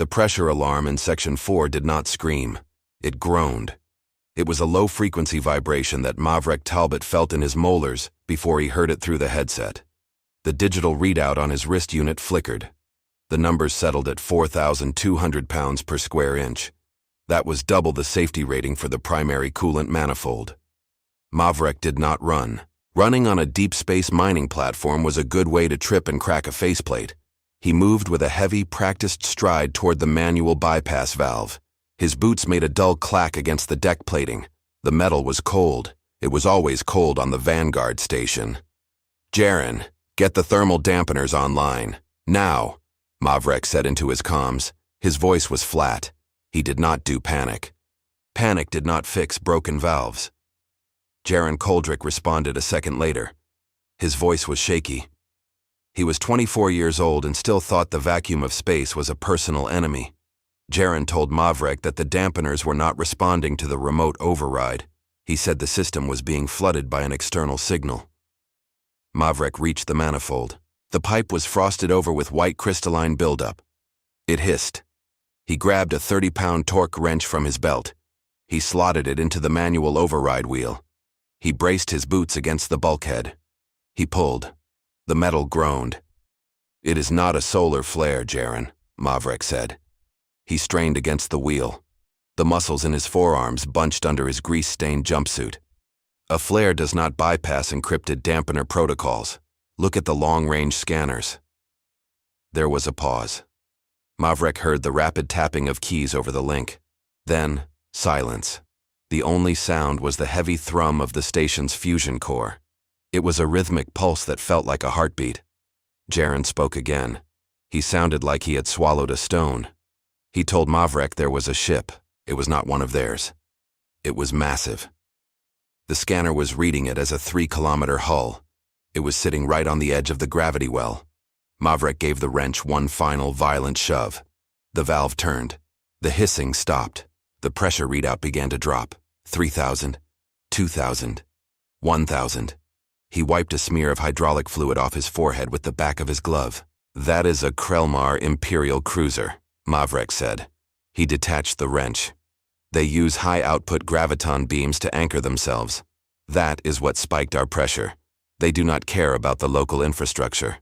The pressure alarm in Section 4 did not scream. It groaned. It was a low-frequency vibration that Maverick Talbot felt in his molars before he heard it through the headset. The digital readout on his wrist unit flickered. The numbers settled at 4,200 pounds per square inch. That was double the safety rating for the primary coolant manifold. Maverick did not run. Running on a deep space mining platform was a good way to trip and crack a faceplate. He moved with a heavy, practiced stride toward the manual bypass valve. His boots made a dull clack against the deck plating. The metal was cold. It was always cold on the Vanguard station. "Jaren, get the thermal dampeners online. Now," Maverick said into his comms. His voice was flat. He did not do panic. Panic did not fix broken valves. Jaren Koldrick responded a second later. His voice was shaky. He was 24 years old and still thought the vacuum of space was a personal enemy. Jaren told Maverick that the dampeners were not responding to the remote override. He said the system was being flooded by an external signal. Maverick reached the manifold. The pipe was frosted over with white crystalline buildup. It hissed. He grabbed a 30-pound torque wrench from his belt. He slotted it into the manual override wheel. He braced his boots against the bulkhead. He pulled. The metal groaned. "It is not a solar flare, Jaren," Maverick said. He strained against the wheel. The muscles in his forearms bunched under his grease-stained jumpsuit. "A flare does not bypass encrypted dampener protocols. Look at the long-range scanners." There was a pause. Maverick heard the rapid tapping of keys over the link. Then, silence. The only sound was the heavy thrum of the station's fusion core. It was a rhythmic pulse that felt like a heartbeat. Jaren spoke again. He sounded like he had swallowed a stone. He told Maverick there was a ship. It was not one of theirs. It was massive. The scanner was reading it as a 3-kilometer hull. It was sitting right on the edge of the gravity well. Maverick gave the wrench one final violent shove. The valve turned. The hissing stopped. The pressure readout began to drop. 3,000, 2,000, 1,000. He wiped a smear of hydraulic fluid off his forehead with the back of his glove. "That is a Krelmar Imperial cruiser," Maverick said. He detached the wrench. "They use high-output graviton beams to anchor themselves. That is what spiked our pressure. They do not care about the local infrastructure."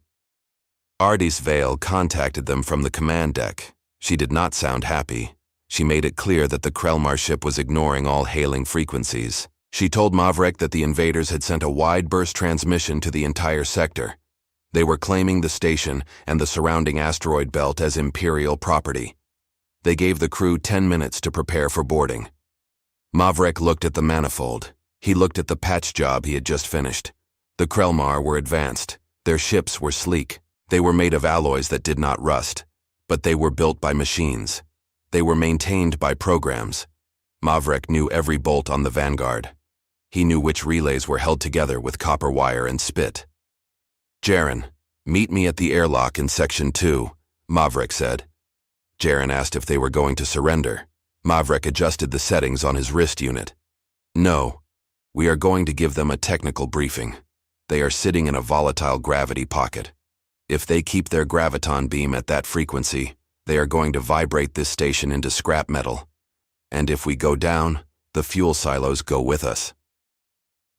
Ardis Vale contacted them from the command deck. She did not sound happy. She made it clear that the Krelmar ship was ignoring all hailing frequencies. She told Maverick that the invaders had sent a wide-burst transmission to the entire sector. They were claiming the station and the surrounding asteroid belt as Imperial property. They gave the crew 10 minutes to prepare for boarding. Maverick looked at the manifold. He looked at the patch job he had just finished. The Krelmar were advanced. Their ships were sleek. They were made of alloys that did not rust. But they were built by machines. They were maintained by programs. Maverick knew every bolt on the Vanguard. He knew which relays were held together with copper wire and spit. "Jaren, meet me at the airlock in Section 2, Maverick said. Jaren asked if they were going to surrender. Maverick adjusted the settings on his wrist unit. "No, we are going to give them a technical briefing. They are sitting in a volatile gravity pocket. If they keep their graviton beam at that frequency, they are going to vibrate this station into scrap metal. And if we go down, the fuel silos go with us."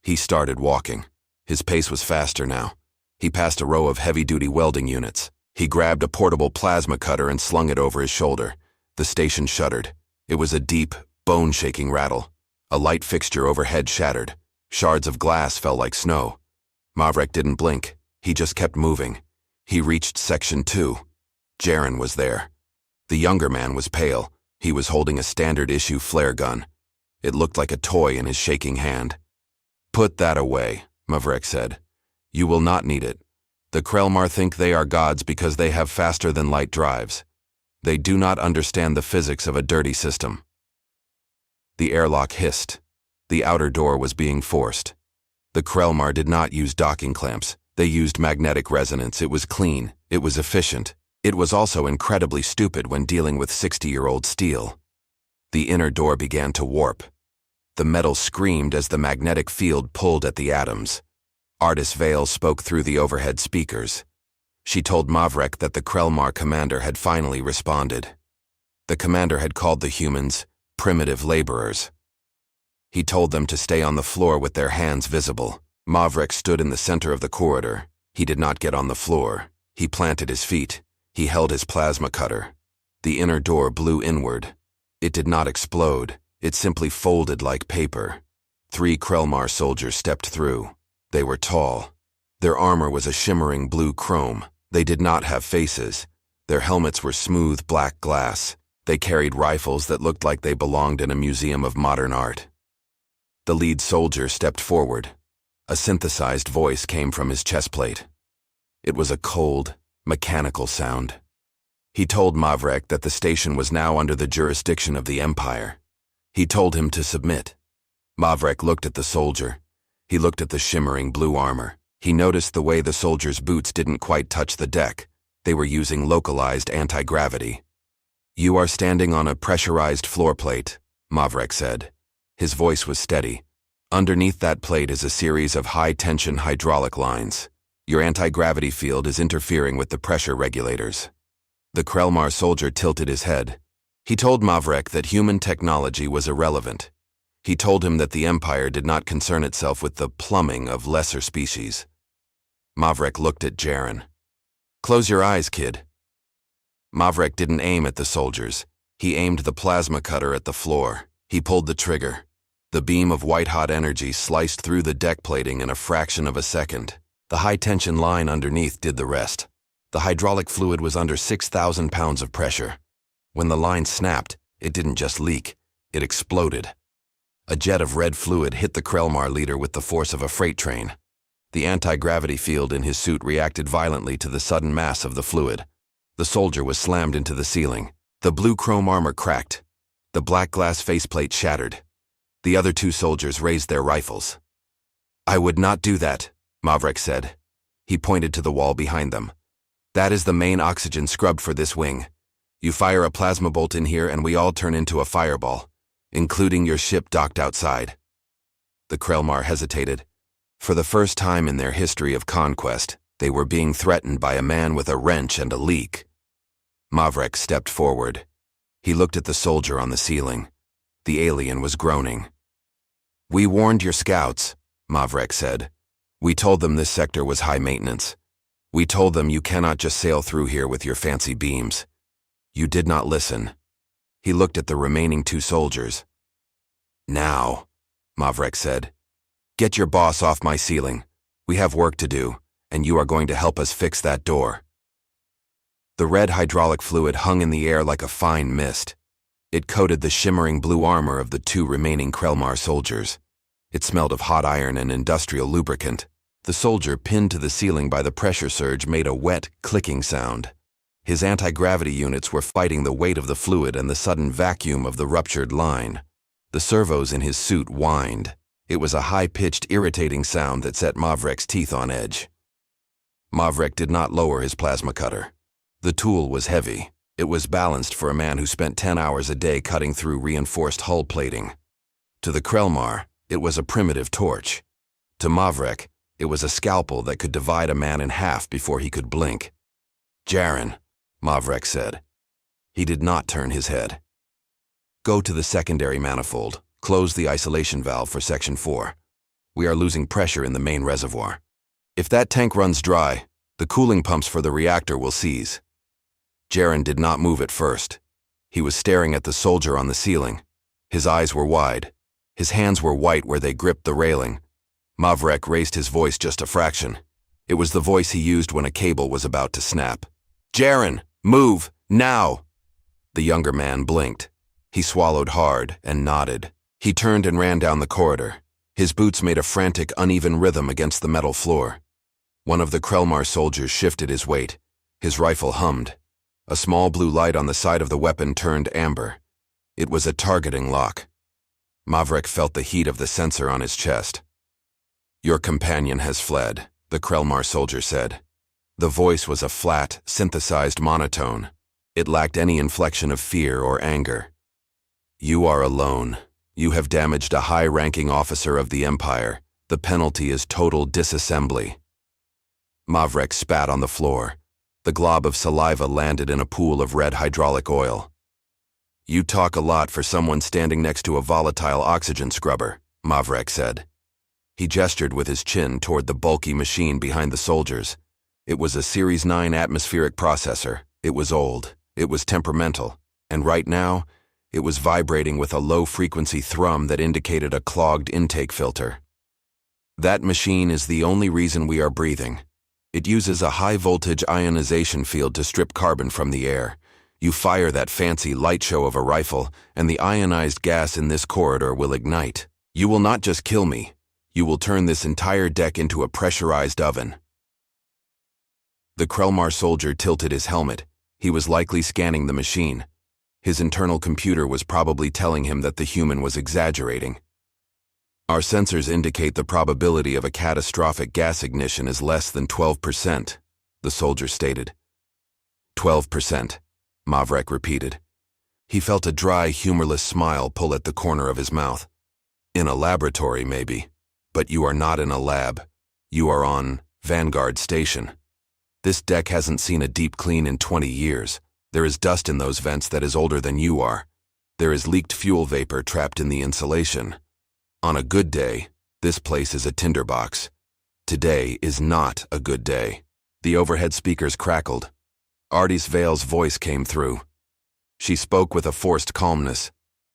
He started walking. His pace was faster now. He passed a row of heavy-duty welding units. He grabbed a portable plasma cutter and slung it over his shoulder. The station shuddered. It was a deep, bone-shaking rattle. A light fixture overhead shattered. Shards of glass fell like snow. Maverick didn't blink. He just kept moving. He reached Section 2. Jaren was there. The younger man was pale. He was holding a standard-issue flare gun. It looked like a toy in his shaking hand. "Put that away," Maverick said. "You will not need it. The Krelmar think they are gods because they have faster-than-light drives. They do not understand the physics of a dirty system." The airlock hissed. The outer door was being forced. The Krelmar did not use docking clamps. They used magnetic resonance. It was clean. It was efficient. It was also incredibly stupid when dealing with 60-year-old steel. The inner door began to warp. The metal screamed as the magnetic field pulled at the atoms. Ardis Vale spoke through the overhead speakers. She told Maverick that the Krelmar commander had finally responded. The commander had called the humans primitive laborers. He told them to stay on the floor with their hands visible. Mavrek stood in the center of the corridor. He did not get on the floor. He planted his feet. He held his plasma cutter. The inner door blew inward. It did not explode. It simply folded like paper. 3 Krelmar soldiers stepped through. They were tall. Their armor was a shimmering blue chrome. They did not have faces. Their helmets were smooth black glass. They carried rifles that looked like they belonged in a museum of modern art. The lead soldier stepped forward. A synthesized voice came from his chest plate. It was a cold, mechanical sound. He told Mavrek that the station was now under the jurisdiction of the Empire. He told him to submit. Mavrek looked at the soldier. He looked at the shimmering blue armor. He noticed the way the soldier's boots didn't quite touch the deck. They were using localized anti-gravity. "You are standing on a pressurized floor plate," Mavrek said. His voice was steady. "Underneath that plate is a series of high-tension hydraulic lines. Your anti-gravity field is interfering with the pressure regulators." The Krelmar soldier tilted his head. He told Mavrek that human technology was irrelevant. He told him that the Empire did not concern itself with the plumbing of lesser species. Mavrek looked at Jaren. "Close your eyes, kid." Mavrek didn't aim at the soldiers. He aimed the plasma cutter at the floor. He pulled the trigger. The beam of white-hot energy sliced through the deck plating in a fraction of a second. The high-tension line underneath did the rest. The hydraulic fluid was under 6,000 pounds of pressure. When the line snapped, it didn't just leak, it exploded. A jet of red fluid hit the Krelmar leader with the force of a freight train. The anti-gravity field in his suit reacted violently to the sudden mass of the fluid. The soldier was slammed into the ceiling. The blue chrome armor cracked. The black glass faceplate shattered. The other 2 soldiers raised their rifles. "I would not do that," Mavrek said. He pointed to the wall behind them. "That is the main oxygen scrub for this wing. You fire a plasma bolt in here and we all turn into a fireball, including your ship docked outside." The Krelmar hesitated. For the first time in their history of conquest, they were being threatened by a man with a wrench and a leak. Mavrek stepped forward. He looked at the soldier on the ceiling. The alien was groaning. "We warned your scouts," Mavrek said. "We told them this sector was high maintenance. We told them you cannot just sail through here with your fancy beams. You did not listen." He looked at the remaining 2 soldiers. "Now," Mavrek said, "get your boss off my ceiling. We have work to do, and you are going to help us fix that door." The red hydraulic fluid hung in the air like a fine mist. It coated the shimmering blue armor of the 2 remaining Krelmar soldiers. It smelled of hot iron and industrial lubricant. The soldier pinned to the ceiling by the pressure surge made a wet, clicking sound. His anti-gravity units were fighting the weight of the fluid and the sudden vacuum of the ruptured line. The servos in his suit whined. It was a high-pitched, irritating sound that set Mavrek's teeth on edge. Mavrek did not lower his plasma cutter. The tool was heavy. It was balanced for a man who spent 10 hours a day cutting through reinforced hull plating. To the Krelmar, it was a primitive torch. To Mavrek, it was a scalpel that could divide a man in half before he could blink. "Jaren," Mavrek said. He did not turn his head. "Go to the secondary manifold. Close the isolation valve for Section 4. We are losing pressure in the main reservoir. If that tank runs dry, the cooling pumps for the reactor will seize." Jaren did not move at first. He was staring at the soldier on the ceiling. His eyes were wide. His hands were white where they gripped the railing. Mavrek raised his voice just a fraction. It was the voice he used when a cable was about to snap. "Jaren, move, now!" The younger man blinked. He swallowed hard and nodded. He turned and ran down the corridor. His boots made a frantic, uneven rhythm against the metal floor. One of the Krelmar soldiers shifted his weight. His rifle hummed. A small blue light on the side of the weapon turned amber. It was a targeting lock. Mavrek felt the heat of the sensor on his chest. "Your companion has fled," the Krelmar soldier said. The voice was a flat, synthesized monotone. It lacked any inflection of fear or anger. "You are alone. You have damaged a high-ranking officer of the Empire. The penalty is total disassembly." Mavrek spat on the floor. The glob of saliva landed in a pool of red hydraulic oil. You talk a lot for someone standing next to a volatile oxygen scrubber, Mavrek said. He gestured with his chin toward the bulky machine behind the soldiers. It was a Series 9 atmospheric processor. It was old. It was temperamental. And right now, it was vibrating with a low-frequency thrum that indicated a clogged intake filter. That machine is the only reason we are breathing. It uses a high-voltage ionization field to strip carbon from the air. You fire that fancy light show of a rifle, and the ionized gas in this corridor will ignite. You will not just kill me. You will turn this entire deck into a pressurized oven. The Krelmar soldier tilted his helmet. He was likely scanning the machine. His internal computer was probably telling him that the human was exaggerating. Our sensors indicate the probability of a catastrophic gas ignition is less than 12%, the soldier stated. 12%, Mavrek repeated. He felt a dry, humorless smile pull at the corner of his mouth. In a laboratory, maybe. But you are not in a lab. You are on Vanguard Station. This deck hasn't seen a deep clean in 20 years. There is dust in those vents that is older than you are. There is leaked fuel vapor trapped in the insulation. On a good day, this place is a tinderbox. Today is not a good day. The overhead speakers crackled. Artis Vale's voice came through. She spoke with a forced calmness.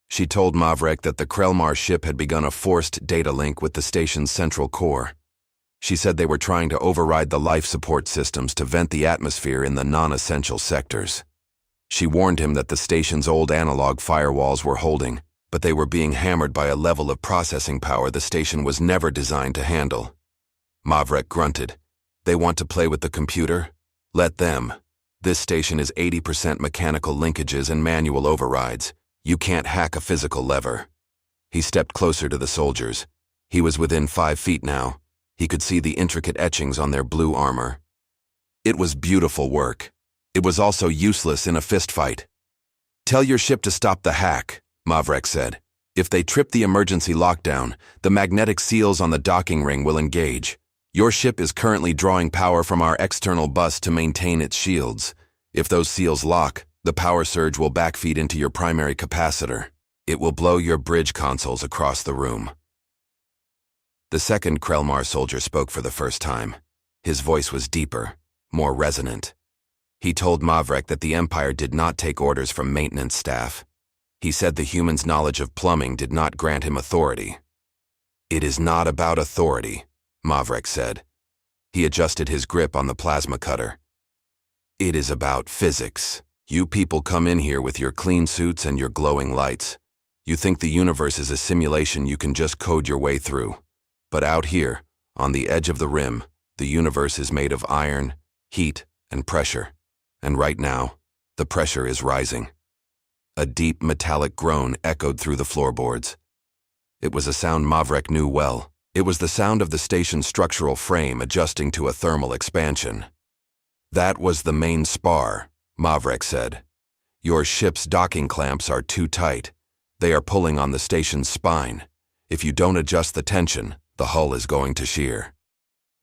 She told Mavrek that the Krelmar ship had begun a forced data link with the station's central core. She said they were trying to override the life support systems to vent the atmosphere in the non-essential sectors. She warned him that the station's old analog firewalls were holding, but they were being hammered by a level of processing power the station was never designed to handle. Mavrek grunted. They want to play with the computer? Let them. This station is 80% mechanical linkages and manual overrides. You can't hack a physical lever. He stepped closer to the soldiers. He was within 5 feet now. He could see the intricate etchings on their blue armor. It was beautiful work. It was also useless in a fistfight. Tell your ship to stop the hack, Mavrek said. If they trip the emergency lockdown, the magnetic seals on the docking ring will engage. Your ship is currently drawing power from our external bus to maintain its shields. If those seals lock, the power surge will backfeed into your primary capacitor. It will blow your bridge consoles across the room. The second Krelmar soldier spoke for the first time. His voice was deeper, more resonant. He told Mavrek that the Empire did not take orders from maintenance staff. He said the human's knowledge of plumbing did not grant him authority. It is not about authority, Mavrek said. He adjusted his grip on the plasma cutter. It is about physics. You people come in here with your clean suits and your glowing lights. You think the universe is a simulation you can just code your way through. But out here, on the edge of the rim, the universe is made of iron, heat, and pressure. And right now, the pressure is rising. A deep metallic groan echoed through the floorboards. It was a sound Mavrek knew well. It was the sound of the station's structural frame adjusting to a thermal expansion. That was the main spar, Mavrek said. Your ship's docking clamps are too tight. They are pulling on the station's spine. If you don't adjust the tension, the hull is going to shear.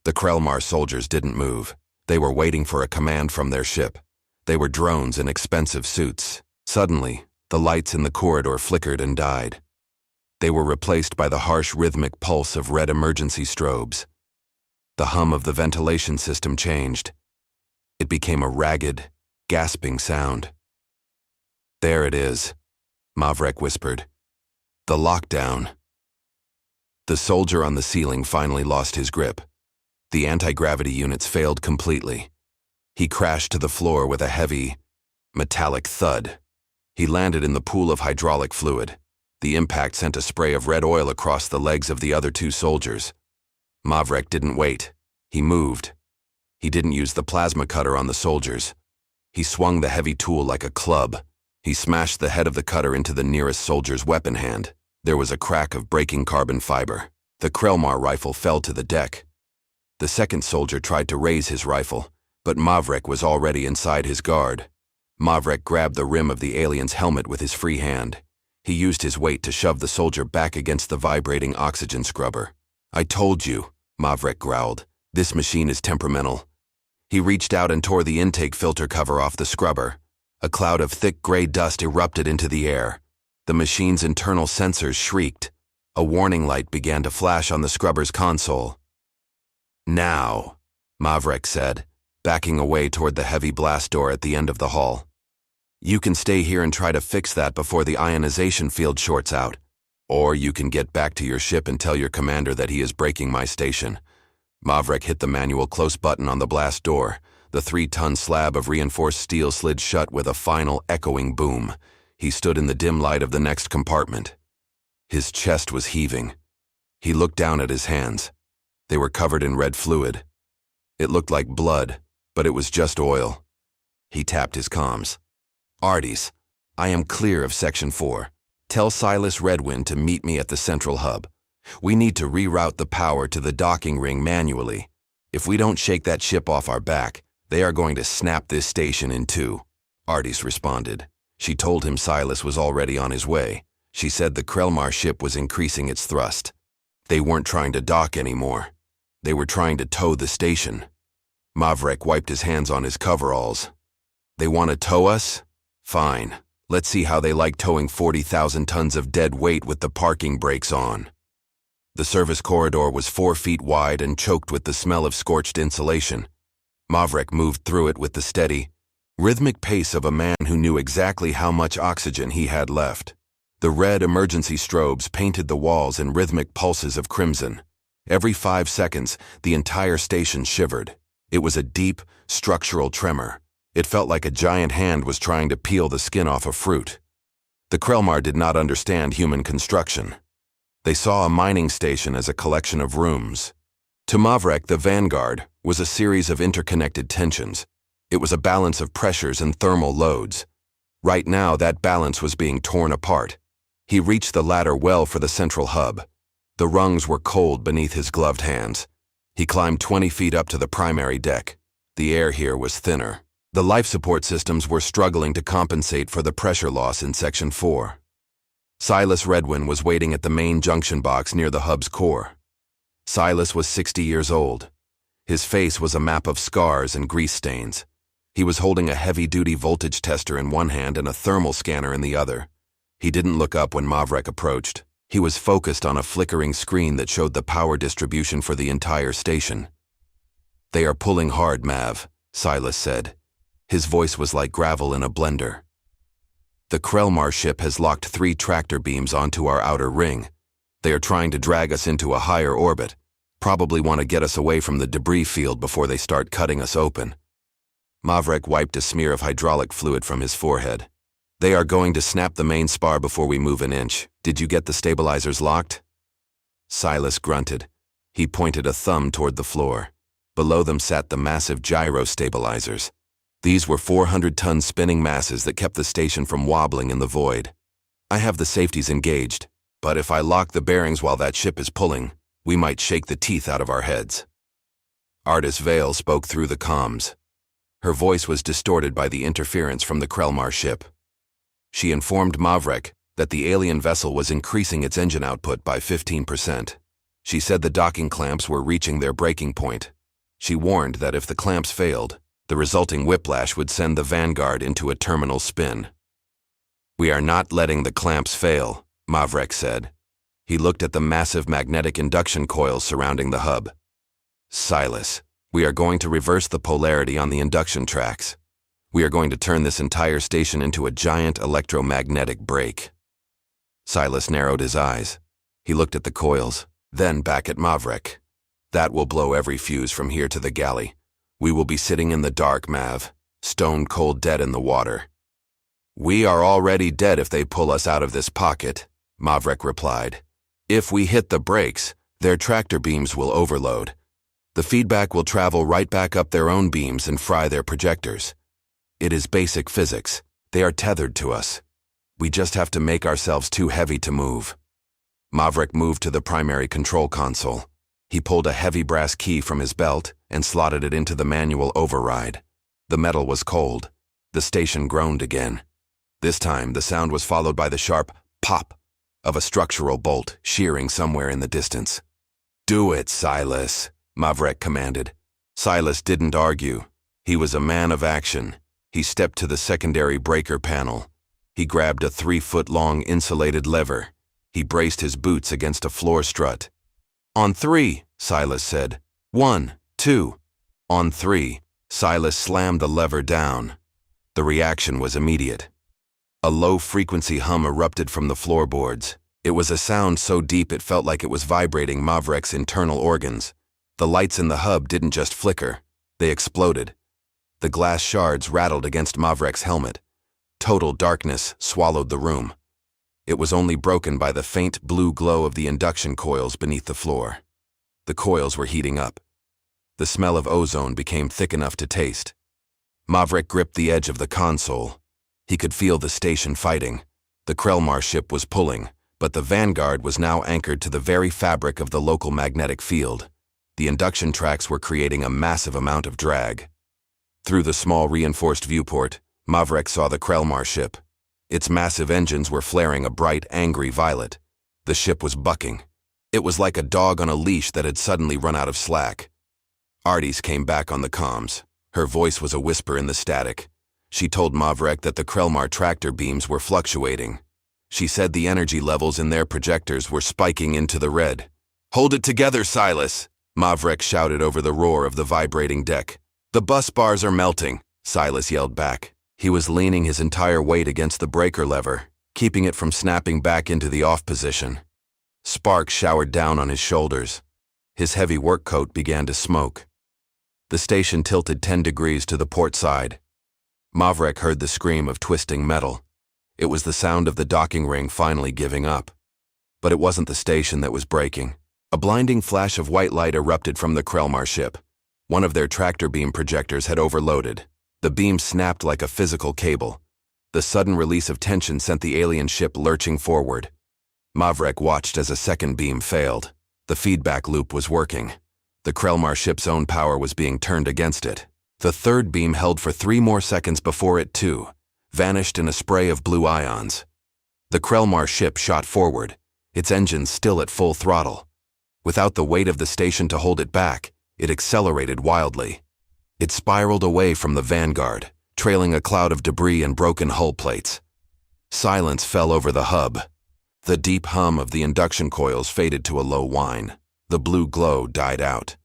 The Krelmar soldiers didn't move. They were waiting for a command from their ship. They were drones in expensive suits. Suddenly, the lights in the corridor flickered and died. They were replaced by the harsh rhythmic pulse of red emergency strobes. The hum of the ventilation system changed. It became a ragged, gasping sound. There it is, Mavrek whispered. The lockdown. The soldier on the ceiling finally lost his grip. The anti-gravity units failed completely. He crashed to the floor with a heavy, metallic thud. He landed in the pool of hydraulic fluid. The impact sent a spray of red oil across the legs of the other 2 soldiers. Mavrek didn't wait. He moved. He didn't use the plasma cutter on the soldiers. He swung the heavy tool like a club. He smashed the head of the cutter into the nearest soldier's weapon hand. There was a crack of breaking carbon fiber. The Krelmar rifle fell to the deck. The second soldier tried to raise his rifle, but Mavrek was already inside his guard. Mavrek grabbed the rim of the alien's helmet with his free hand. He used his weight to shove the soldier back against the vibrating oxygen scrubber. I told you, Mavrek growled. This machine is temperamental. He reached out and tore the intake filter cover off the scrubber. A cloud of thick gray dust erupted into the air. The machine's internal sensors shrieked. A warning light began to flash on the scrubber's console. "Now," Mavrek said, backing away toward the heavy blast door at the end of the hall. "You can stay here and try to fix that before the ionization field shorts out. Or you can get back to your ship and tell your commander that he is breaking my station." Mavrek hit the manual close button on the blast door. The 3-ton slab of reinforced steel slid shut with a final echoing boom. He stood in the dim light of the next compartment. His chest was heaving. He looked down at his hands. They were covered in red fluid. It looked like blood, but it was just oil. He tapped his comms. "Artis, I am clear of Section 4. Tell Silas Redwind to meet me at the central hub. We need to reroute the power to the docking ring manually. If we don't shake that ship off our back, they are going to snap this station in two." Artis responded. She told him Silas was already on his way. She said the Krelmar ship was increasing its thrust. They weren't trying to dock anymore. They were trying to tow the station. Mavrek wiped his hands on his coveralls. "They want to tow us? Fine. Let's see how they like towing 40,000 tons of dead weight with the parking brakes on." The service corridor was 4 feet wide and choked with the smell of scorched insulation. Mavrek moved through it with the steady, rhythmic pace of a man who knew exactly how much oxygen he had left. The red emergency strobes painted the walls in rhythmic pulses of crimson. Every 5 seconds, the entire station shivered. It was a deep, structural tremor. It felt like a giant hand was trying to peel the skin off a fruit. The Krelmar did not understand human construction. They saw a mining station as a collection of rooms. To Mavrek, the Vanguard was a series of interconnected tensions. It was a balance of pressures and thermal loads. Right now, that balance was being torn apart. He reached the ladder well for the central hub. The rungs were cold beneath his gloved hands. He climbed 20 feet up to the primary deck. The air here was thinner. The life support systems were struggling to compensate for the pressure loss in Section 4. Silas Redwind was waiting at the main junction box near the hub's core. Silas was 60 years old. His face was a map of scars and grease stains. He was holding a heavy-duty voltage tester in one hand and a thermal scanner in the other. He didn't look up when Mavrek approached. He was focused on a flickering screen that showed the power distribution for the entire station. "They are pulling hard, Mav," Silas said. His voice was like gravel in a blender. "The Krelmar ship has locked 3 tractor beams onto our outer ring. They are trying to drag us into a higher orbit. Probably want to get us away from the debris field before they start cutting us open." Mavrek wiped a smear of hydraulic fluid from his forehead. "They are going to snap the main spar before we move an inch. Did you get the stabilizers locked?" Silas grunted. He pointed a thumb toward the floor. Below them sat the massive gyro stabilizers. These were 400-ton spinning masses that kept the station from wobbling in the void. "I have the safeties engaged, but if I lock the bearings while that ship is pulling, we might shake the teeth out of our heads." Artis Vale spoke through the comms. Her voice was distorted by the interference from the Krelmar ship. She informed Mavrek that the alien vessel was increasing its engine output by 15%. She said the docking clamps were reaching their breaking point. She warned that if the clamps failed, the resulting whiplash would send the Vanguard into a terminal spin. "We are not letting the clamps fail," Mavrek said. He looked at the massive magnetic induction coils surrounding the hub. "Silas, we are going to reverse the polarity on the induction tracks. We are going to turn this entire station into a giant electromagnetic brake." Silas narrowed his eyes. He looked at the coils, then back at Mavrek. "That will blow every fuse from here to the galley. We will be sitting in the dark, Mav, stone cold dead in the water." "We are already dead if they pull us out of this pocket," Mavrek replied. "If we hit the brakes, their tractor beams will overload. The feedback will travel right back up their own beams and fry their projectors. It is basic physics. They are tethered to us. We just have to make ourselves too heavy to move." Mavrek moved to the primary control console. He pulled a heavy brass key from his belt and slotted it into the manual override. The metal was cold. The station groaned again. This time, the sound was followed by the sharp pop of a structural bolt shearing somewhere in the distance. "Do it, Silas," Mavrek commanded. Silas didn't argue. He was a man of action. He stepped to the secondary breaker panel. He grabbed a 3-foot-long insulated lever. He braced his boots against a floor strut. "On 3, Silas said. 1, 2. On 3, Silas slammed the lever down. The reaction was immediate. A low-frequency hum erupted from the floorboards. It was a sound so deep it felt like it was vibrating Mavrek's internal organs. The lights in the hub didn't just flicker, they exploded. The glass shards rattled against Mavrek's helmet. Total darkness swallowed the room. It was only broken by the faint blue glow of the induction coils beneath the floor. The coils were heating up. The smell of ozone became thick enough to taste. Mavrek gripped the edge of the console. He could feel the station fighting. The Krelmar ship was pulling, but the Vanguard was now anchored to the very fabric of the local magnetic field. The induction tracks were creating a massive amount of drag. Through the small reinforced viewport, Mavrek saw the Krelmar ship. Its massive engines were flaring a bright, angry violet. The ship was bucking. It was like a dog on a leash that had suddenly run out of slack. Artis came back on the comms. Her voice was a whisper in the static. She told Mavrek that the Krelmar tractor beams were fluctuating. She said the energy levels in their projectors were spiking into the red. "Hold it together, Silas!" Mavrek shouted over the roar of the vibrating deck. "The bus bars are melting," Silas yelled back. He was leaning his entire weight against the breaker lever, keeping it from snapping back into the off position. Sparks showered down on his shoulders. His heavy work coat began to smoke. The station tilted 10 degrees to the port side. Mavrek heard the scream of twisting metal. It was the sound of the docking ring finally giving up. But it wasn't the station that was breaking. A blinding flash of white light erupted from the Krelmar ship. One of their tractor beam projectors had overloaded. The beam snapped like a physical cable. The sudden release of tension sent the alien ship lurching forward. Mavrek watched as a second beam failed. The feedback loop was working. The Krelmar ship's own power was being turned against it. The third beam held for 3 more seconds before it, too, vanished in a spray of blue ions. The Krelmar ship shot forward, its engines still at full throttle. Without the weight of the station to hold it back, it accelerated wildly. It spiraled away from the Vanguard, trailing a cloud of debris and broken hull plates. Silence fell over the hub. The deep hum of the induction coils faded to a low whine. The blue glow died out.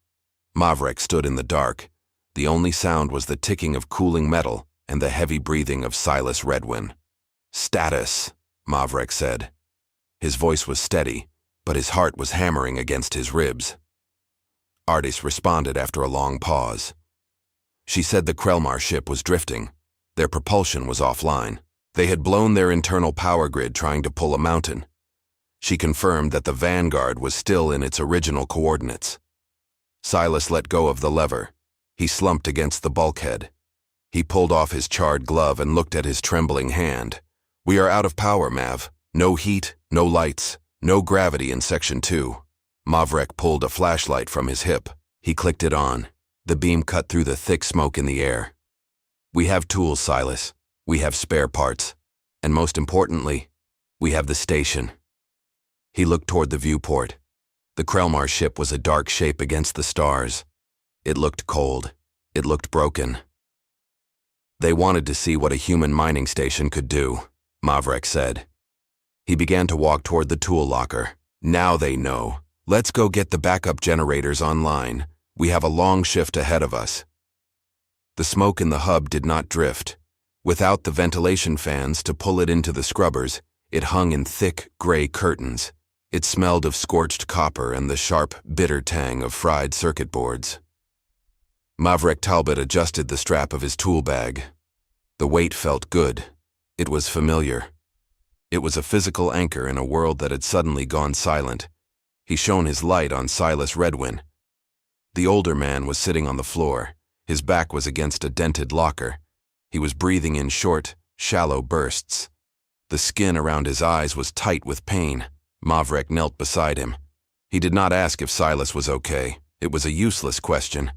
Mavrek stood in the dark. The only sound was the ticking of cooling metal and the heavy breathing of Silas Redwin. "Status," Mavrek said. His voice was steady, but his heart was hammering against his ribs. Artis responded after a long pause. She said the Krelmar ship was drifting. Their propulsion was offline. They had blown their internal power grid trying to pull a mountain. She confirmed that the Vanguard was still in its original coordinates. Silas let go of the lever. He slumped against the bulkhead. He pulled off his charred glove and looked at his trembling hand. "We are out of power, Mav. No heat, no lights, no gravity in Section 2. Mavrek pulled a flashlight from his hip. He clicked it on. The beam cut through the thick smoke in the air. "We have tools, Silas. We have spare parts. And most importantly, we have the station." He looked toward the viewport. The Krelmar ship was a dark shape against the stars. It looked cold. It looked broken. "They wanted to see what a human mining station could do," Mavrek said. He began to walk toward the tool locker. "Now they know. Let's go get the backup generators online. We have a long shift ahead of us." The smoke in the hub did not drift. Without the ventilation fans to pull it into the scrubbers, it hung in thick, gray curtains. It smelled of scorched copper and the sharp, bitter tang of fried circuit boards. Mavrek Talbot adjusted the strap of his tool bag. The weight felt good. It was familiar. It was a physical anchor in a world that had suddenly gone silent. He shone his light on Silas Redwin. The older man was sitting on the floor. His back was against a dented locker. He was breathing in short, shallow bursts. The skin around his eyes was tight with pain. Mavrek knelt beside him. He did not ask if Silas was okay. It was a useless question.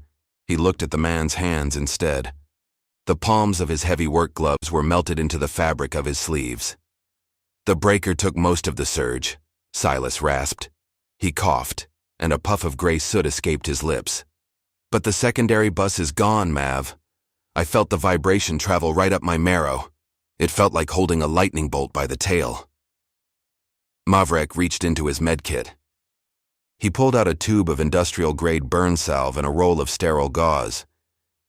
He looked at the man's hands instead. The palms of his heavy work gloves were melted into the fabric of his sleeves. "The breaker took most of the surge," Silas rasped. He coughed, and a puff of gray soot escaped his lips. "But the secondary bus is gone, Mav." I felt the vibration travel right up my marrow. It felt like holding a lightning bolt by the tail. Mavrek reached into his medkit. He pulled out a tube of industrial-grade burn salve and a roll of sterile gauze.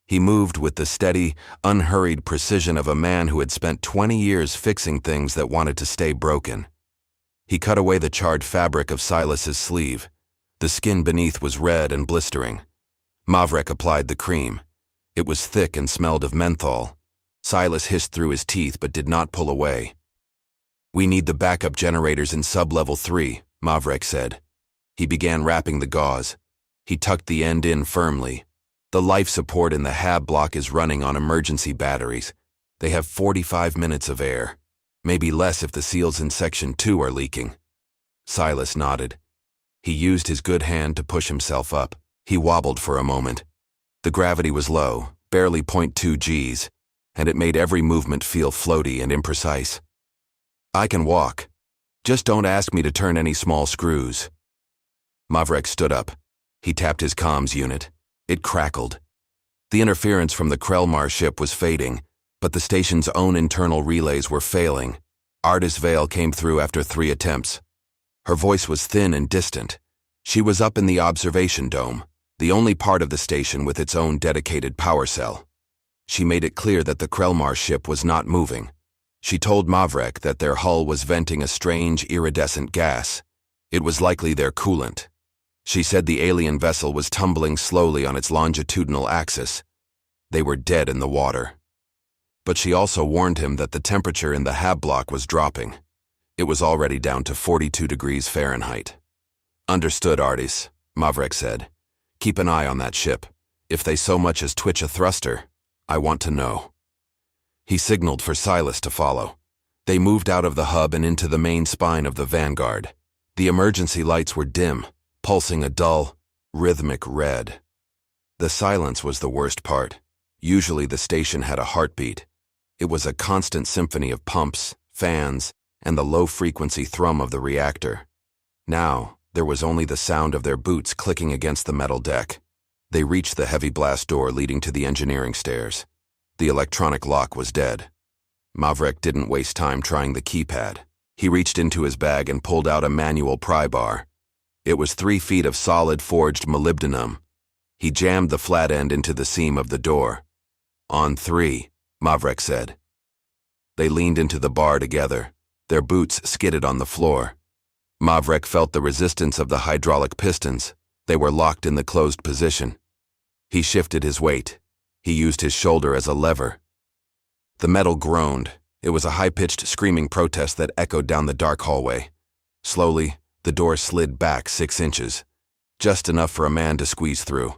He moved with the steady, unhurried precision of a man who had spent 20 years fixing things that wanted to stay broken. He cut away the charred fabric of Silas's sleeve. The skin beneath was red and blistering. Mavrek applied the cream. It was thick and smelled of menthol. Silas hissed through his teeth but did not pull away. "We need the backup generators in sub-level 3, Mavrek said. He began wrapping the gauze. He tucked the end in firmly. The life support in the HAB block is running on emergency batteries. They have 45 minutes of air. Maybe less if the seals in Section 2 are leaking." Silas nodded. He used his good hand to push himself up. He wobbled for a moment. The gravity was low, barely 0.2 Gs, and it made every movement feel floaty and imprecise. "I can walk. Just don't ask me to turn any small screws." Mavrek stood up. He tapped his comms unit. It crackled. The interference from the Krelmar ship was fading, but the station's own internal relays were failing. Artis Vale came through after 3 attempts. Her voice was thin and distant. She was up in the observation dome, the only part of the station with its own dedicated power cell. She made it clear that the Krelmar ship was not moving. She told Mavrek that their hull was venting a strange iridescent gas. It was likely their coolant. She said the alien vessel was tumbling slowly on its longitudinal axis. They were dead in the water. But she also warned him that the temperature in the HAB block was dropping. It was already down to 42 degrees Fahrenheit. "Understood, Artis," Mavrek said. "Keep an eye on that ship. If they so much as twitch a thruster, I want to know." He signaled for Silas to follow. They moved out of the hub and into the main spine of the Vanguard. The emergency lights were dim, pulsing a dull, rhythmic red. The silence was the worst part. Usually the station had a heartbeat. It was a constant symphony of pumps, fans, and the low-frequency thrum of the reactor. Now, there was only the sound of their boots clicking against the metal deck. They reached the heavy blast door leading to the engineering stairs. The electronic lock was dead. Mavrek didn't waste time trying the keypad. He reached into his bag and pulled out a manual pry bar. It was 3 feet of solid forged molybdenum. He jammed the flat end into the seam of the door. "On 3, Mavrek said. They leaned into the bar together. Their boots skidded on the floor. Mavrek felt the resistance of the hydraulic pistons. They were locked in the closed position. He shifted his weight. He used his shoulder as a lever. The metal groaned. It was a high-pitched screaming protest that echoed down the dark hallway. Slowly, the door slid back 6 inches, just enough for a man to squeeze through.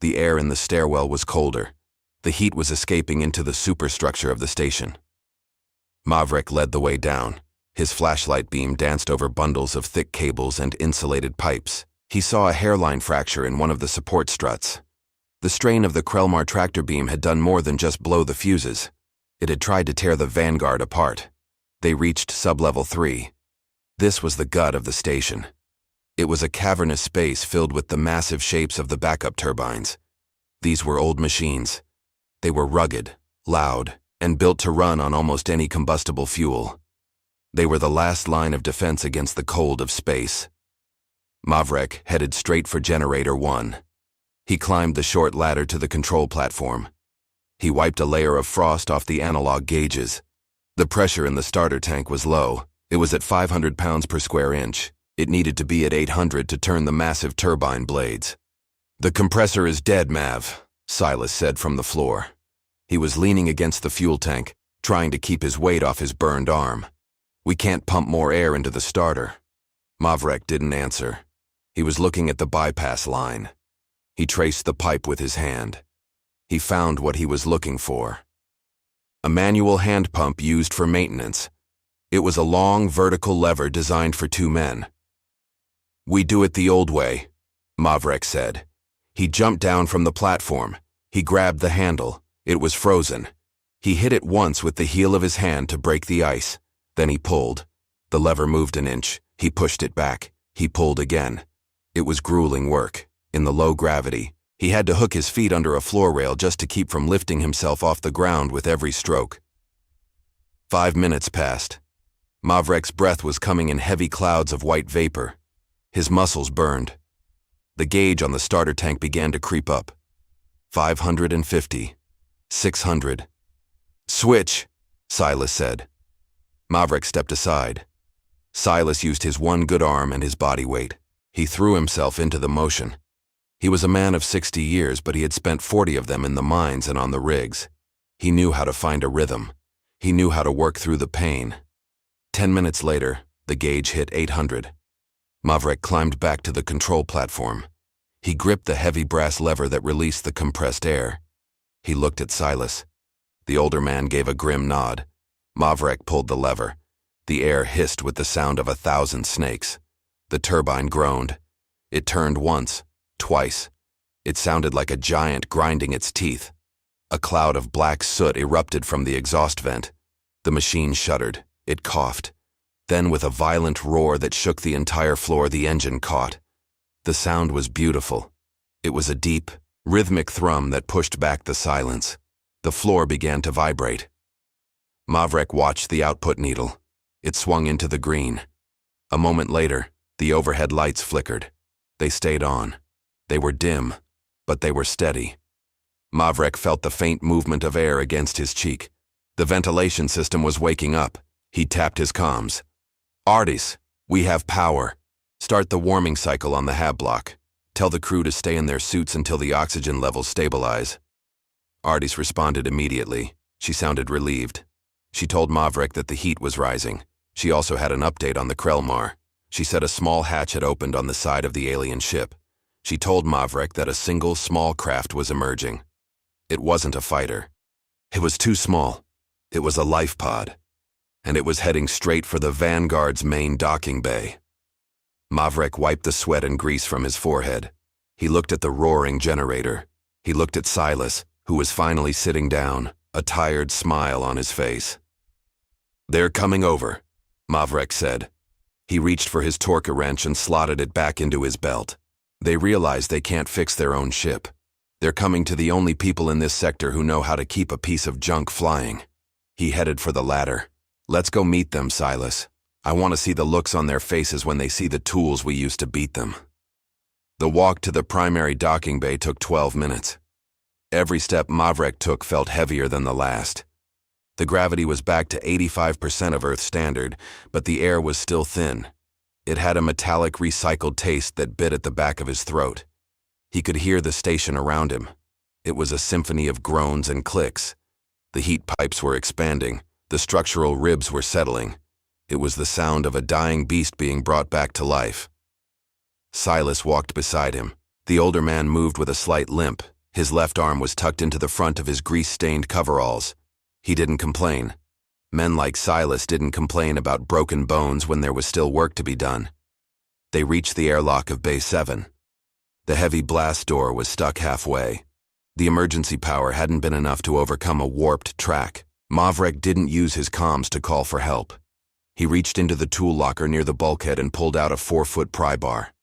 The air in the stairwell was colder. The heat was escaping into the superstructure of the station. Mavrek led the way down. His flashlight beam danced over bundles of thick cables and insulated pipes. He saw a hairline fracture in one of the support struts. The strain of the Krelmar tractor beam had done more than just blow the fuses. It had tried to tear the Vanguard apart. They reached sub-level 3. This was the gut of the station. It was a cavernous space filled with the massive shapes of the backup turbines. These were old machines. They were rugged, loud, and built to run on almost any combustible fuel. They were the last line of defense against the cold of space. Mavrek headed straight for Generator 1. He climbed the short ladder to the control platform. He wiped a layer of frost off the analog gauges. The pressure in the starter tank was low. It was at 500 pounds per square inch. It needed to be at 800 to turn the massive turbine blades. "The compressor is dead, Mav," Silas said from the floor. He was leaning against the fuel tank, trying to keep his weight off his burned arm. "We can't pump more air into the starter." Mavrek didn't answer. He was looking at the bypass line. He traced the pipe with his hand. He found what he was looking for. A manual hand pump used for maintenance. It was a long, vertical lever designed for 2 men. "We do it the old way," Mavrek said. He jumped down from the platform. He grabbed the handle. It was frozen. He hit it once with the heel of his hand to break the ice. Then he pulled. The lever moved an inch. He pushed it back. He pulled again. It was grueling work. In the low gravity, He had to hook his feet under a floor rail just to keep from lifting himself off the ground with every stroke. 5 minutes passed. Mavrek's breath was coming in heavy clouds of white vapor. His muscles burned. The gauge on the starter tank began to creep up. 550. 600. "Switch," Silas said. Mavrek stepped aside. Silas used his one good arm and his body weight. He threw himself into the motion. He was a man of 60 years, but he had spent 40 of them in the mines and on the rigs. He knew how to find a rhythm. He knew how to work through the pain. 10 minutes later, the gauge hit 800. Mavrek climbed back to the control platform. He gripped the heavy brass lever that released the compressed air. He looked at Silas. The older man gave a grim nod. Mavrek pulled the lever. The air hissed with the sound of 1,000 snakes. The turbine groaned. It turned once, twice. It sounded like a giant grinding its teeth. A cloud of black soot erupted from the exhaust vent. The machine shuddered. It coughed. Then, with a violent roar that shook the entire floor, the engine caught. The sound was beautiful. It was a deep, rhythmic thrum that pushed back the silence. The floor began to vibrate. Mavrek watched the output needle. It swung into the green. A moment later, the overhead lights flickered. They stayed on. They were dim, but they were steady. Mavrek felt the faint movement of air against his cheek. The ventilation system was waking up. He tapped his comms. "Artis, we have power. Start the warming cycle on the hab block. Tell the crew to stay in their suits until the oxygen levels stabilize." Artis responded immediately. She sounded relieved. She told Mavrek that the heat was rising. She also had an update on the Krelmar. She said a small hatch had opened on the side of the alien ship. She told Mavrek that a single small craft was emerging. It wasn't a fighter. It was too small. It was a life pod. And it was heading straight for the Vanguard's main docking bay. Mavrek wiped the sweat and grease from his forehead. He looked at the roaring generator. He looked at Silas, who was finally sitting down, a tired smile on his face. "They're coming over," Mavrek said. He reached for his torque wrench and slotted it back into his belt. They realize they can't fix their own ship. They're coming to the only people in this sector who know how to keep a piece of junk flying. He headed for the ladder. "Let's go meet them, Silas. I want to see the looks on their faces when they see the tools we used to beat them." The walk to the primary docking bay took 12 minutes. Every step Mavrek took felt heavier than the last. The gravity was back to 85% of Earth standard, but the air was still thin. It had a metallic, recycled taste that bit at the back of his throat. He could hear the station around him. It was a symphony of groans and clicks. The heat pipes were expanding. The structural ribs were settling. It was the sound of a dying beast being brought back to life. Silas walked beside him. The older man moved with a slight limp. His left arm was tucked into the front of his grease-stained coveralls. He didn't complain. Men like Silas didn't complain about broken bones when there was still work to be done. They reached the airlock of Bay 7. The heavy blast door was stuck halfway. The emergency power hadn't been enough to overcome a warped track. Mavrek didn't use his comms to call for help. He reached into the tool locker near the bulkhead and pulled out a 4-foot pry bar.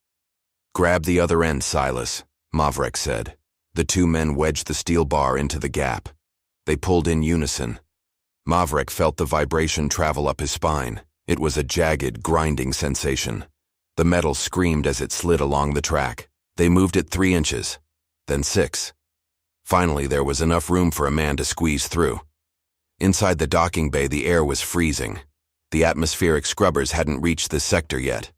"Grab the other end, Silas," Mavrek said. The two men wedged the steel bar into the gap. They pulled in unison. Mavrek felt the vibration travel up his spine. It was a jagged, grinding sensation. The metal screamed as it slid along the track. They moved it 3 inches, then 6. Finally, there was enough room for a man to squeeze through. Inside the docking bay, the air was freezing. The atmospheric scrubbers hadn't reached this sector yet.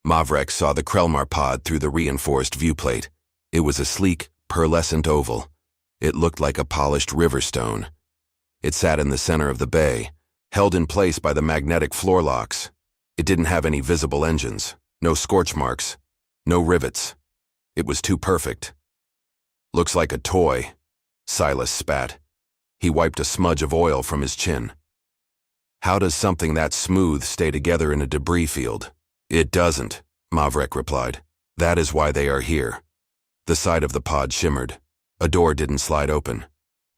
Mavrek saw the Krelmar pod through the reinforced viewplate. It was a sleek, pearlescent oval. It looked like a polished river stone. It sat in the center of the bay, held in place by the magnetic floor locks. It didn't have any visible engines, no scorch marks, no rivets. It was too perfect. "Looks like a toy," Silas spat. He wiped a smudge of oil from his chin. "How does something that smooth stay together in a debris field?" "It doesn't," Mavrek replied. "That is why they are here." The side of the pod shimmered. A door didn't slide open.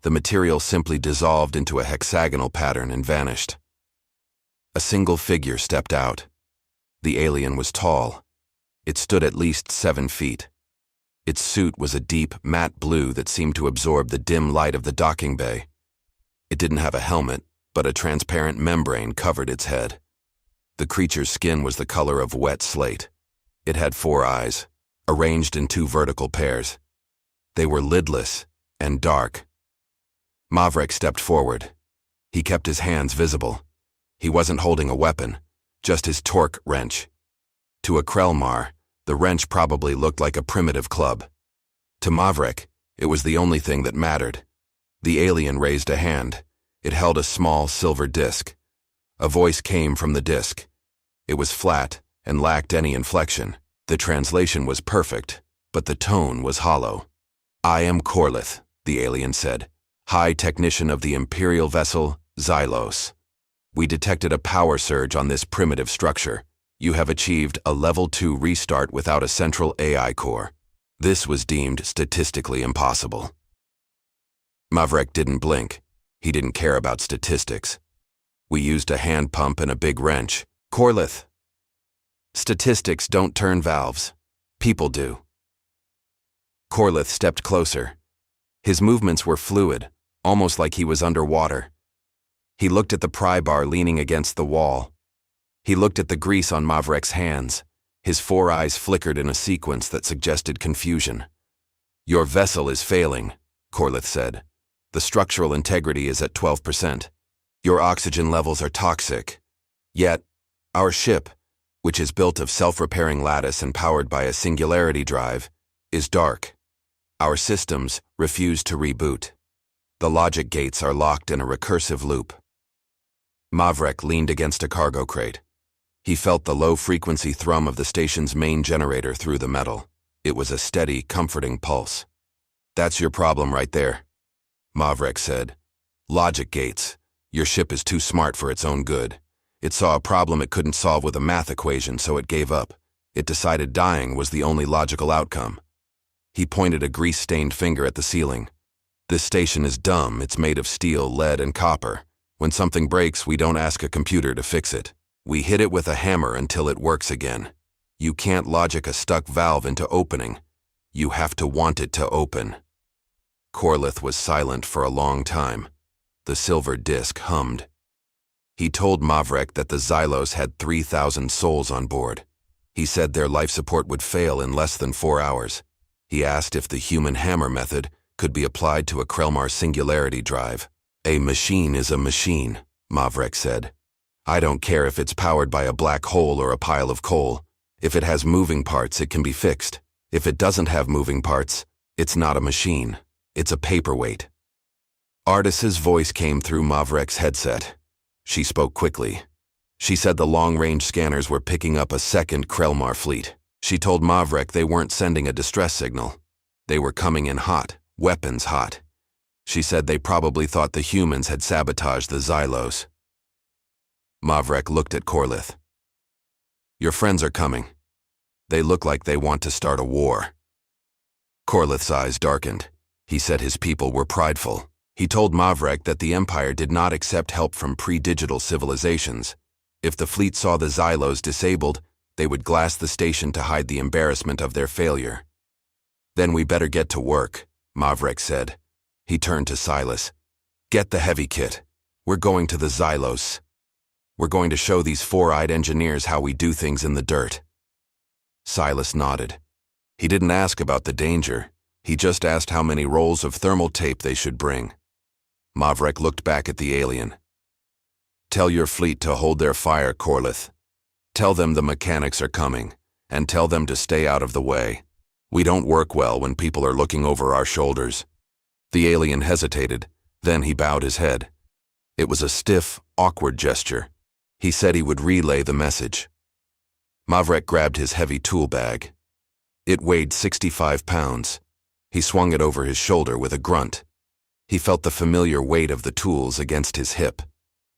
The material simply dissolved into a hexagonal pattern and vanished. A single figure stepped out. The alien was tall. It stood at least 7 feet. Its suit was a deep, matte blue that seemed to absorb the dim light of the docking bay. It didn't have a helmet, but a transparent membrane covered its head. The creature's skin was the color of wet slate. It had 4 eyes, arranged in 2 vertical pairs. They were lidless and dark. Mavrek stepped forward. He kept his hands visible. He wasn't holding a weapon, just his torque wrench. To a Krelmar, the wrench probably looked like a primitive club. To Mavrek, it was the only thing that mattered. The alien raised a hand. It held a small silver disc. A voice came from the disc. It was flat and lacked any inflection. The translation was perfect, but the tone was hollow. "I am Corlith," the alien said, "High Technician of the Imperial vessel, Xylos. We detected a power surge on this primitive structure. You have achieved a Level 2 restart without a central AI core. This was deemed statistically impossible." Mavrek didn't blink. He didn't care about statistics. "We used a hand pump and a big wrench. Corlith. Statistics don't turn valves. People do." Corlith stepped closer. His movements were fluid, almost like he was underwater. He looked at the pry bar leaning against the wall. He looked at the grease on Mavrek's hands. His 4 eyes flickered in a sequence that suggested confusion. "Your vessel is failing," Corlith said. "The structural integrity is at 12%. Your oxygen levels are toxic. Yet, our ship, which is built of self-repairing lattice and powered by a singularity drive, is dark. Our systems refuse to reboot. The logic gates are locked in a recursive loop." Mavrek leaned against a cargo crate. He felt the low-frequency thrum of the station's main generator through the metal. It was a steady, comforting pulse. "That's your problem right there," Mavrek said. "Logic gates. Your ship is too smart for its own good. It saw a problem it couldn't solve with a math equation, so it gave up. It decided dying was the only logical outcome." He pointed a grease-stained finger at the ceiling. "This station is dumb. It's made of steel, lead, and copper. When something breaks, we don't ask a computer to fix it. We hit it with a hammer until it works again. You can't logic a stuck valve into opening. You have to want it to open." Corlith was silent for a long time. The silver disc hummed. He told Mavrek that the Xylos had 3,000 souls on board. He said their life support would fail in less than 4 hours. He asked if the human hammer method could be applied to a Krelmar singularity drive. "A machine is a machine," Mavrek said. "I don't care if it's powered by a black hole or a pile of coal. If it has moving parts, it can be fixed. If it doesn't have moving parts, it's not a machine. It's a paperweight." Artis's voice came through Mavrek's headset. She spoke quickly. She said the long-range scanners were picking up a second Krelmar fleet. She told Mavrek they weren't sending a distress signal. They were coming in hot, weapons hot. She said they probably thought the humans had sabotaged the Xylos. Mavrek looked at Corlith. "Your friends are coming. They look like they want to start a war." Corlith's eyes darkened. He said his people were prideful. He told Mavrek that the Empire did not accept help from pre-digital civilizations. If the fleet saw the Xylos disabled, they would glass the station to hide the embarrassment of their failure. "Then we better get to work," Mavrek said. He turned to Silas. "Get the heavy kit. We're going to the Xylos. We're going to show these 4-eyed engineers how we do things in the dirt." Silas nodded. He didn't ask about the danger. He just asked how many rolls of thermal tape they should bring. Mavrek looked back at the alien. "Tell your fleet to hold their fire, Corlith. Tell them the mechanics are coming, and tell them to stay out of the way. We don't work well when people are looking over our shoulders." The alien hesitated, then he bowed his head. It was a stiff, awkward gesture. He said he would relay the message. Mavrek grabbed his heavy tool bag. It weighed 65 pounds. He swung it over his shoulder with a grunt. He felt the familiar weight of the tools against his hip.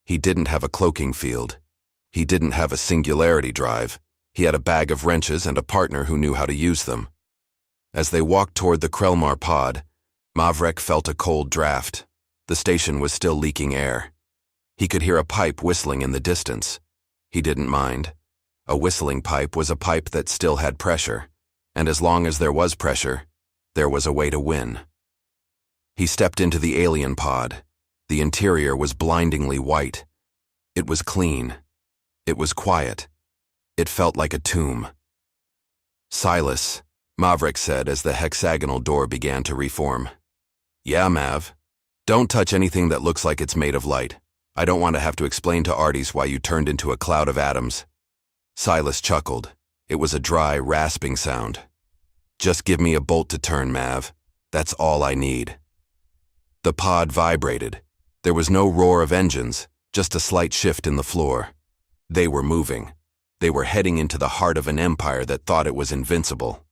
He didn't have a cloaking field. He didn't have a singularity drive. He had a bag of wrenches and a partner who knew how to use them. As they walked toward the Krelmar pod, Mavrek felt a cold draft. The station was still leaking air. He could hear a pipe whistling in the distance. He didn't mind. A whistling pipe was a pipe that still had pressure, and as long as there was pressure, There was a way to win. He stepped into the alien pod. The interior was blindingly white. It was clean. It was quiet. It felt like a tomb. "Silas," Maverick said as the hexagonal door began to reform. "Yeah, Mav. Don't touch anything that looks like it's made of light. I don't want to have to explain to Artis why you turned into a cloud of atoms." Silas chuckled. It was a dry, rasping sound. "Just give me a bolt to turn, Mav. That's all I need." The pod vibrated. There was no roar of engines, just a slight shift in the floor. They were moving. They were heading into the heart of an empire that thought it was invincible.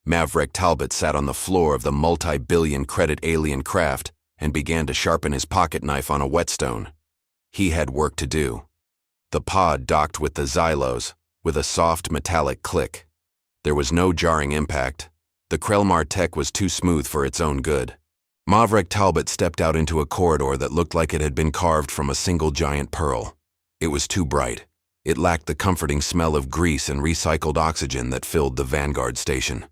Maverick Talbot sat on the floor of the multi-billion credit alien craft and began to sharpen his pocket knife on a whetstone. He had work to do. The pod docked with the Xylos with a soft metallic click. There was no jarring impact. The Krellmar tech was too smooth for its own good. Maverick Talbot stepped out into a corridor that looked like it had been carved from a single giant pearl. It was too bright. It lacked the comforting smell of grease and recycled oxygen that filled the Vanguard station.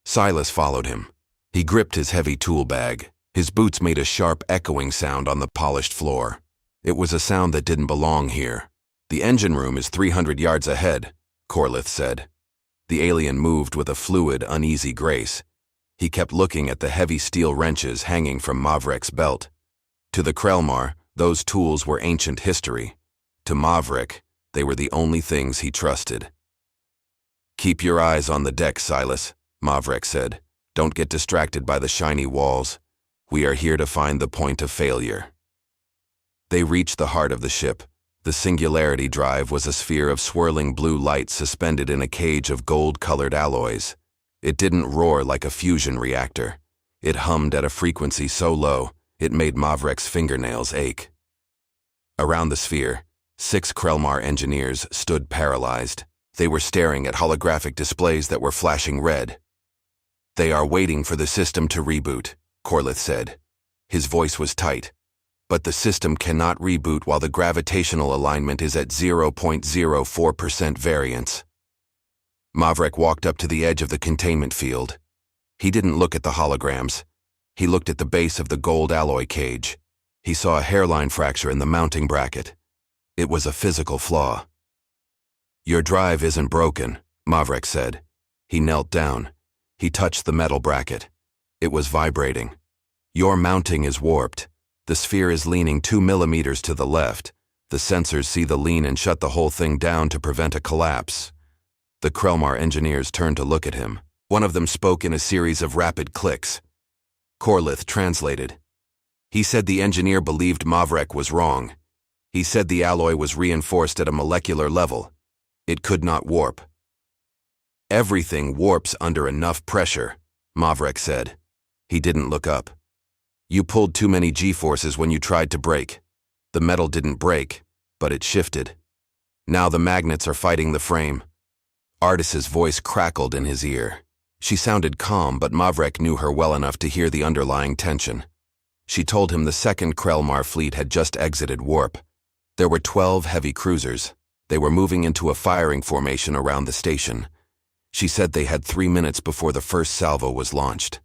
Silas followed him. He gripped his heavy tool bag. His boots made a sharp, echoing sound on the polished floor. It was a sound that didn't belong here. "The engine room is 300 yards ahead," Corlith said. The alien moved with a fluid, uneasy grace. He kept looking at the heavy steel wrenches hanging from Maverick's belt. To the Krellmar, those tools were ancient history. To Maverick, they were the only things he trusted. "Keep your eyes on the deck, Silas," Maverick said. "Don't get distracted by the shiny walls. We are here to find the point of failure." They reached the heart of the ship. The Singularity Drive was a sphere of swirling blue light suspended in a cage of gold-colored alloys. It didn't roar like a fusion reactor. It hummed at a frequency so low, it made Maverick's fingernails ache. Around the sphere, 6 Krellmar engineers stood paralyzed. They were staring at holographic displays that were flashing red. "They are waiting for the system to reboot," Corlith said. His voice was tight. "But the system cannot reboot while the gravitational alignment is at 0.04% variance." Maverick walked up to the edge of the containment field. He didn't look at the holograms. He looked at the base of the gold alloy cage. He saw a hairline fracture in the mounting bracket. It was a physical flaw. "Your drive isn't broken," Maverick said. He knelt down. He touched the metal bracket. It was vibrating. "Your mounting is warped. The sphere is leaning 2 millimeters to the left. The sensors see the lean and shut the whole thing down to prevent a collapse." The Krellmar engineers turned to look at him. One of them spoke in a series of rapid clicks. Corlith translated. He said the engineer believed Maverick was wrong. He said the alloy was reinforced at a molecular level. It could not warp. "Everything warps under enough pressure," Maverick said. He didn't look up. "You pulled too many G-forces when you tried to brake. The metal didn't break, but it shifted. Now the magnets are fighting the frame." Artis's voice crackled in his ear. She sounded calm, but Maverick knew her well enough to hear the underlying tension. She told him the second Krellmar fleet had just exited warp. There were 12 heavy cruisers. They were moving into a firing formation around the station. She said they had 3 minutes before the first salvo was launched.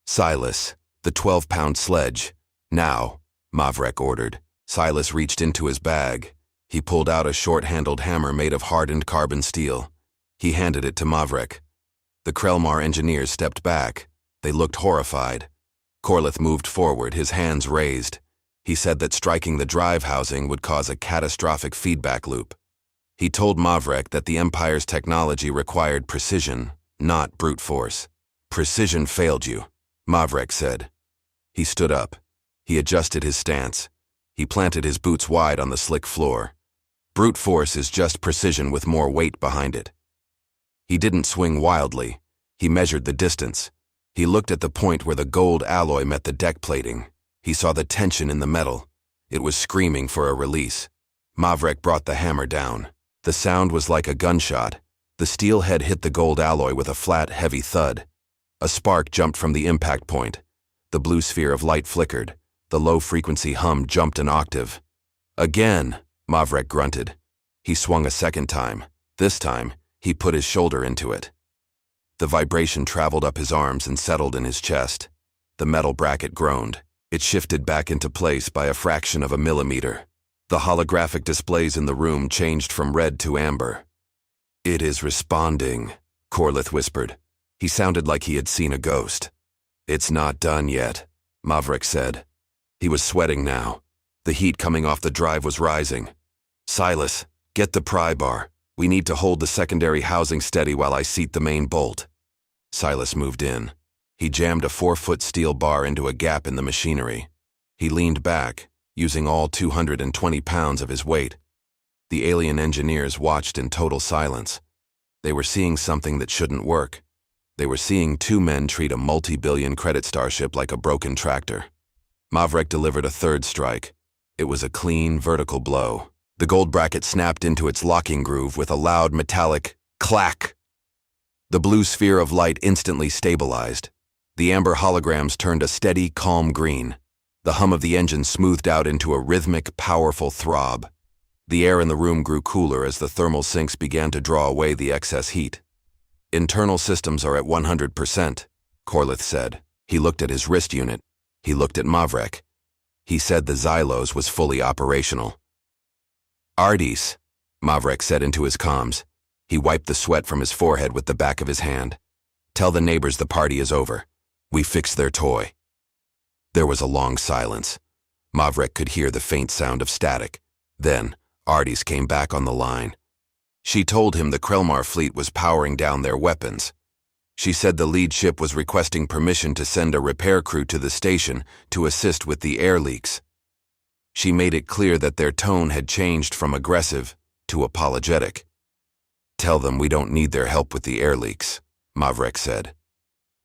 "Silas, the 12-pound sledge. Now," Maverick ordered. Silas reached into his bag. He pulled out a short-handled hammer made of hardened carbon steel. He handed it to Maverick. The Krellmar engineers stepped back. They looked horrified. Corlith moved forward, his hands raised. He said that striking the drive housing would cause a catastrophic feedback loop. He told Maverick that the Empire's technology required precision, not brute force. "Precision failed you," Maverick said. He stood up. He adjusted his stance. He planted his boots wide on the slick floor. "Brute force is just precision with more weight behind it." He didn't swing wildly. He measured the distance. He looked at the point where the gold alloy met the deck plating. He saw the tension in the metal. It was screaming for a release. Maverick brought the hammer down. The sound was like a gunshot. The steel head hit the gold alloy with a flat, heavy thud. A spark jumped from the impact point. The blue sphere of light flickered. The low-frequency hum jumped an octave. "Again," Maverick grunted. He swung a second time. This time, he put his shoulder into it. The vibration traveled up his arms and settled in his chest. The metal bracket groaned. It shifted back into place by a fraction of a millimeter. The holographic displays in the room changed from red to amber. "It is responding," Corlith whispered. He sounded like he had seen a ghost. "It's not done yet," Maverick said. He was sweating now. The heat coming off the drive was rising. "Silas, get the pry bar. We need to hold the secondary housing steady while I seat the main bolt." Silas moved in. He jammed a 4-foot steel bar into a gap in the machinery. He leaned back, using all 220 pounds of his weight. The alien engineers watched in total silence. They were seeing something that shouldn't work. They were seeing two men treat a multi-billion credit starship like a broken tractor. Maverick delivered a third strike. It was a clean, vertical blow. The gold bracket snapped into its locking groove with a loud metallic clack. The blue sphere of light instantly stabilized. The amber holograms turned a steady, calm green. The hum of the engine smoothed out into a rhythmic, powerful throb. The air in the room grew cooler as the thermal sinks began to draw away the excess heat. "Internal systems are at 100%, Corlith said. He looked at his wrist unit. He looked at Maverick. He said the Xylos was fully operational. "Ardis," Maverick said into his comms. He wiped the sweat from his forehead with the back of his hand. "Tell the neighbors the party is over. We fixed their toy." There was a long silence. Maverick could hear the faint sound of static. Then, Ardis came back on the line. She told him the Krelmar fleet was powering down their weapons. She said the lead ship was requesting permission to send a repair crew to the station to assist with the air leaks. She made it clear that their tone had changed from aggressive to apologetic. "Tell them we don't need their help with the air leaks," Maverick said.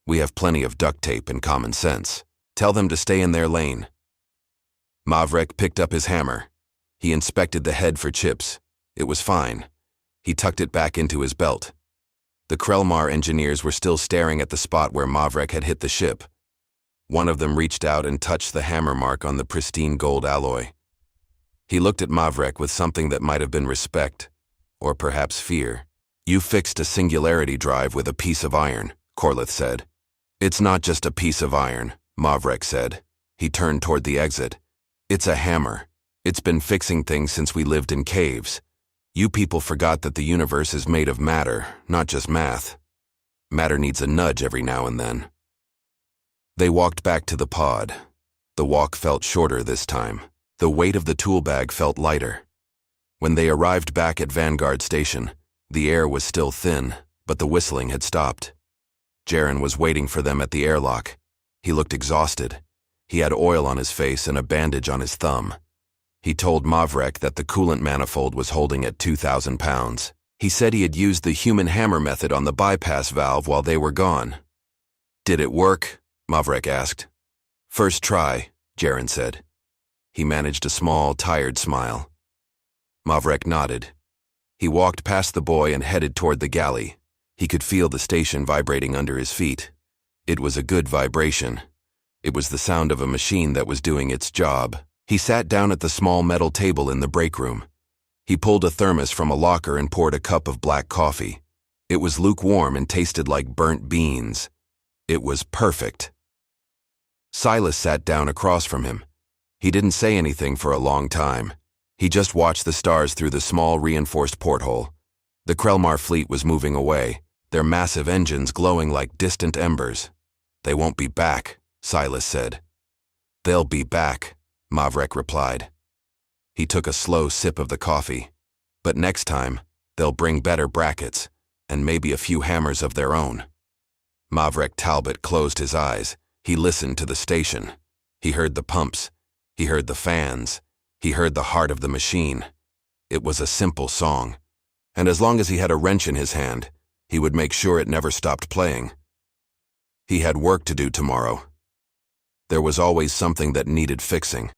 "We have plenty of duct tape and common sense. Tell them to stay in their lane." Maverick picked up his hammer. He inspected the head for chips. It was fine. He tucked it back into his belt. The Krelmar engineers were still staring at the spot where Maverick had hit the ship. One of them reached out and touched the hammer mark on the pristine gold alloy. He looked at Maverick with something that might have been respect, or perhaps fear. "You fixed a singularity drive with a piece of iron," Corlith said. "It's not just a piece of iron," Maverick said. He turned toward the exit. "It's a hammer. It's been fixing things since we lived in caves. You people forgot that the universe is made of matter, not just math. Matter needs a nudge every now and then." They walked back to the pod. The walk felt shorter this time. The weight of the tool bag felt lighter. When they arrived back at Vanguard Station, the air was still thin, but the whistling had stopped. Jaren was waiting for them at the airlock. He looked exhausted. He had oil on his face and a bandage on his thumb. He told Maverick that the coolant manifold was holding at 2,000 pounds. He said he had used the human hammer method on the bypass valve while they were gone. "Did it work?" Maverick asked. "First try," Jaren said. He managed a small, tired smile. Maverick nodded. He walked past the boy and headed toward the galley. He could feel the station vibrating under his feet. It was a good vibration. It was the sound of a machine that was doing its job. He sat down at the small metal table in the break room. He pulled a thermos from a locker and poured a cup of black coffee. It was lukewarm and tasted like burnt beans. It was perfect. Silas sat down across from him. He didn't say anything for a long time. He just watched the stars through the small reinforced porthole. The Krelmar fleet was moving away, their massive engines glowing like distant embers. "They won't be back," Silas said. "They'll be back," Maverick replied. He took a slow sip of the coffee. "But next time, they'll bring better brackets, and maybe a few hammers of their own." Maverick Talbot closed his eyes. He listened to the station. He heard the pumps. He heard the fans. He heard the heart of the machine. It was a simple song, and as long as he had a wrench in his hand, he would make sure it never stopped playing. He had work to do tomorrow. There was always something that needed fixing.